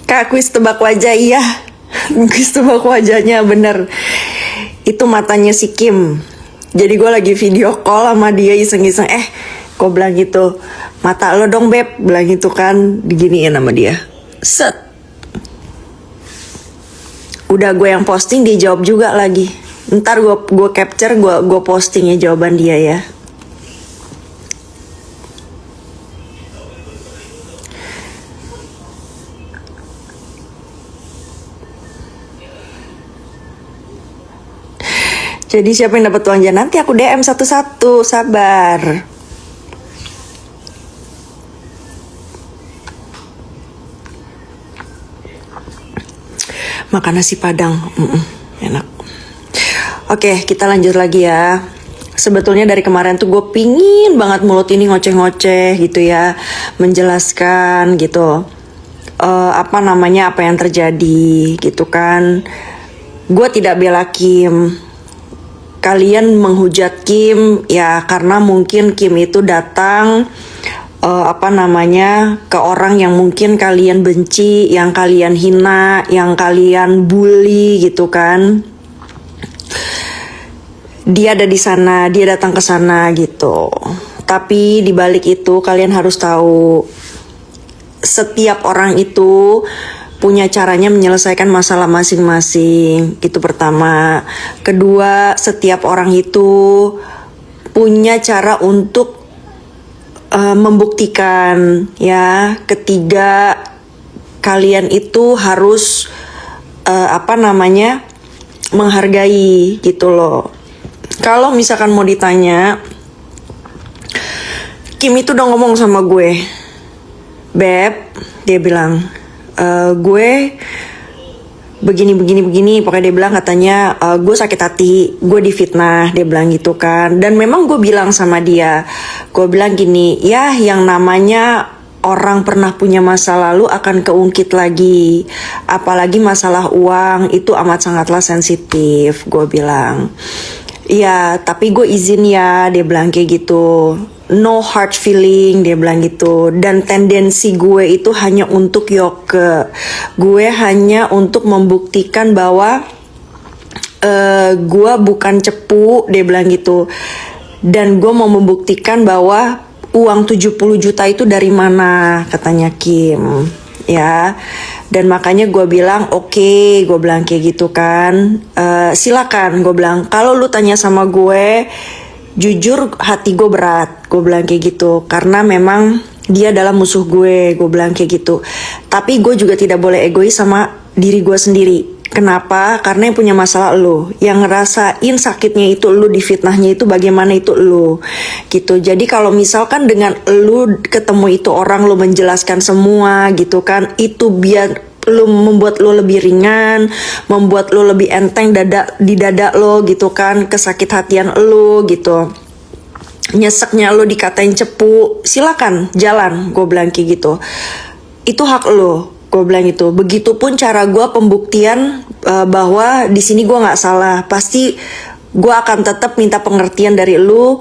Kak, kuis tebak wajah, iya. Kuis tebak wajahnya bener. Itu matanya si Kim. Jadi gue lagi video call sama dia iseng-iseng. Gue bilang gitu, mata lo dong beb, bilang gitu kan, diginiin sama dia. Set. Udah gue yang posting, dia jawab juga lagi. Ntar gue capture, gue posting ya jawaban dia ya. Jadi siapa yang dapat uangnya nanti aku DM satu-satu, sabar. Makan nasi padang, enak. Oke, kita lanjut lagi ya. Sebetulnya dari kemarin tuh gue pingin banget mulut ini ngoceh-ngoceh gitu ya, menjelaskan gitu. Apa yang terjadi gitu kan. Gue tidak bela Kim. Kalian menghujat Kim ya karena mungkin Kim itu datang ke orang yang mungkin kalian benci, yang kalian hina, yang kalian bully gitu kan. Dia ada di sana, dia datang ke sana gitu. Tapi di balik itu kalian harus tahu, setiap orang itu punya caranya menyelesaikan masalah masing-masing. Itu pertama. Kedua, setiap orang itu punya cara untuk membuktikan ya. Ketiga, kalian itu harus menghargai gitu loh. Kalau misalkan mau ditanya, Kim itu udah ngomong sama gue, Beb, dia bilang, gue begini, pokoknya dia bilang katanya gue sakit hati, gue difitnah, dia bilang gitu kan. Dan memang gue bilang sama dia, gue bilang gini, ya yang namanya orang pernah punya masa lalu akan keungkit lagi, apalagi masalah uang itu amat sangatlah sensitif, gue bilang. Iya, tapi gue izin ya, dia bilang kayak gitu. No hard feeling, dia bilang gitu. Dan tendensi gue itu hanya untuk yoke. Gue hanya untuk membuktikan bahwa gue bukan cepu, dia bilang gitu. Dan gue mau membuktikan bahwa uang 70 juta itu dari mana, katanya Kim. Ya, dan makanya gue bilang oke, gue bilang kayak gitu kan. Silakan, gue bilang, kalau lu tanya sama gue, jujur hati gue berat, gue bilang kayak gitu, karena memang dia adalah musuh gue bilang kayak gitu. Tapi gue juga tidak boleh egois sama diri gue sendiri. Kenapa? Karena yang punya masalah lu, yang ngerasain sakitnya itu lu, difitnahnya itu bagaimana itu lu, gitu. Jadi kalau misalkan dengan lu ketemu itu orang, lu menjelaskan semua gitu kan, itu biar lu membuat lu lebih ringan, membuat lu lebih enteng di dada lo gitu kan, kesakit hatian lu gitu, nyeseknya lu dikatain cepu, silakan jalan, gue bilang kayak gitu. Itu hak lu, gue bilang itu. Begitupun cara gue pembuktian bahwa di sini gue nggak salah. Pasti gue akan tetap minta pengertian dari lu,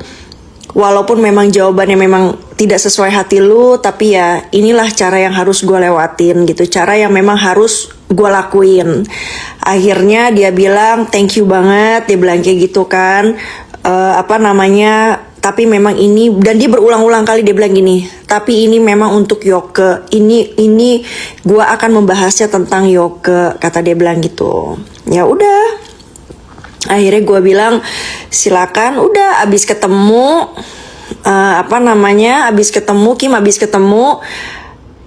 walaupun memang jawabannya memang tidak sesuai hati lu, tapi ya inilah cara yang harus gue lewatin gitu, cara yang memang harus gue lakuin. Akhirnya dia bilang thank you banget, dia bilang kayak gitu kan. Tapi memang ini, dan dia berulang-ulang kali dia bilang gini, tapi ini memang untuk yoke, ini gue akan membahasnya tentang yoke, kata dia bilang gitu. Ya udah, akhirnya gue bilang silakan. Udah abis ketemu abis ketemu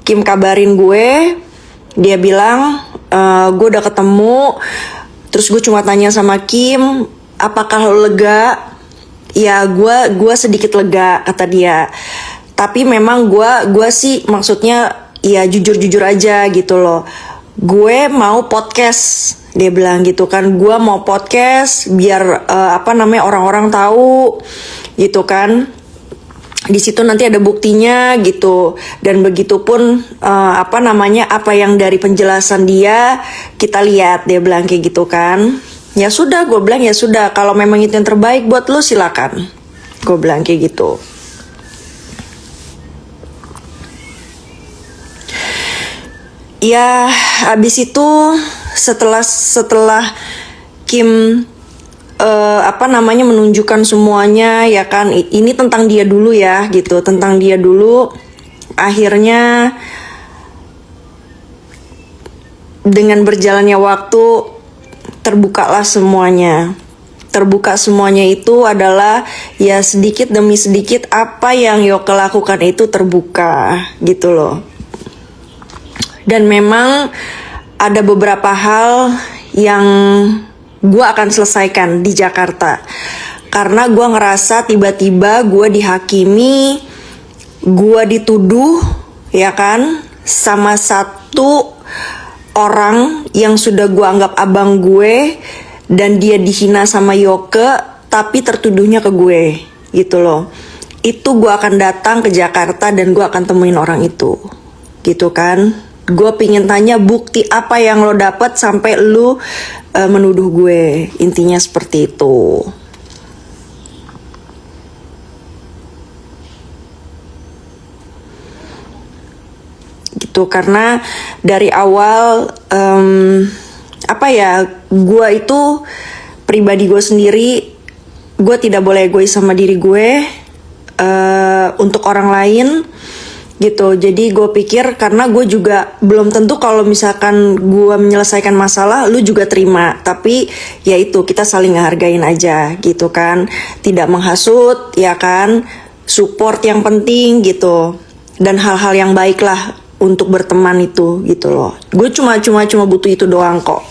Kim kabarin gue, dia bilang gue udah ketemu. Terus gue cuma tanya sama Kim, apakah lo lega? Ya gue sedikit lega, kata dia. Tapi memang gue sih maksudnya ya jujur aja gitu loh. Gue mau podcast, dia bilang gitu kan. Gue mau podcast biar orang-orang tahu gitu kan. Di situ nanti ada buktinya gitu. Dan begitupun apa yang dari penjelasan dia kita lihat, dia bilang kayak gitu kan. Ya sudah, gue bilang ya sudah, kalau memang itu yang terbaik buat lo silakan. Gue bilang kayak gitu. Ya, abis itu setelah Kim menunjukkan semuanya, ya kan, ini tentang dia dulu ya, gitu, tentang dia dulu. Akhirnya dengan berjalannya waktu terbukalah semuanya. Terbuka semuanya itu adalah ya sedikit demi sedikit apa yang Yoke lakukan itu terbuka, gitu loh. Dan memang ada beberapa hal yang gue akan selesaikan di Jakarta. Karena gue ngerasa tiba-tiba gue dihakimi, gue dituduh, ya kan, sama satu orang yang sudah gue anggap abang gue, dan dia dihina sama Yoke, tapi tertuduhnya ke gue, gitu loh. Itu gue akan datang ke Jakarta dan gue akan temuin orang itu, gitu kan. Gue pingin tanya bukti apa yang lo dapat sampai lo menuduh gue. Intinya seperti itu. Gitu, karena dari awal gue itu pribadi gue sendiri, gue tidak boleh egois sama diri gue untuk orang lain, gitu. Jadi gue pikir karena gue juga belum tentu kalau misalkan gue menyelesaikan masalah lu juga terima, tapi ya itu kita saling ngehargain aja, gitu kan. Tidak menghasut, ya kan, support yang penting, gitu, dan hal-hal yang baik lah untuk berteman itu, gitu loh. Gue cuma butuh itu doang kok,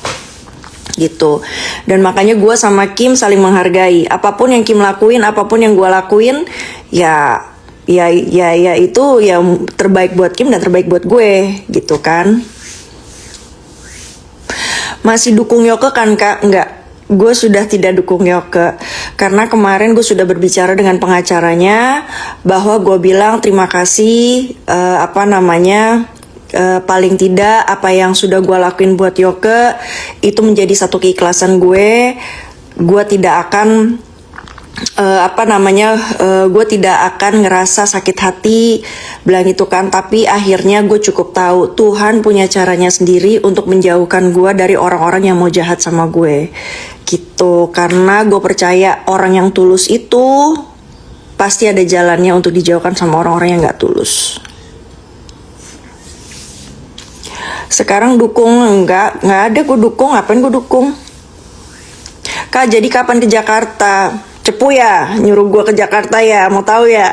gitu. Dan makanya gue sama Kim saling menghargai. Apapun yang Kim lakuin, apapun yang gue lakuin, ya itu ya terbaik buat Kim dan terbaik buat gue, gitu kan. Masih dukung Yoke kan kak? Enggak, gue sudah tidak dukung Yoke. Karena kemarin gue sudah berbicara dengan pengacaranya bahwa gue bilang terima kasih, paling tidak apa yang sudah gue lakuin buat Yoke itu menjadi satu keikhlasan gue. Gue tidak akan gue tidak akan ngerasa sakit hati, bilang itu kan. Tapi akhirnya gue cukup tahu Tuhan punya caranya sendiri untuk menjauhkan gue dari orang-orang yang mau jahat sama gue, gitu. Karena gue percaya orang yang tulus itu pasti ada jalannya untuk dijauhkan sama orang-orang yang gak tulus. Sekarang dukung enggak ada gue dukung. Ngapain gue dukung? Kak, jadi kapan ke Jakarta? Cepu ya, nyuruh gue ke Jakarta ya, mau tahu ya?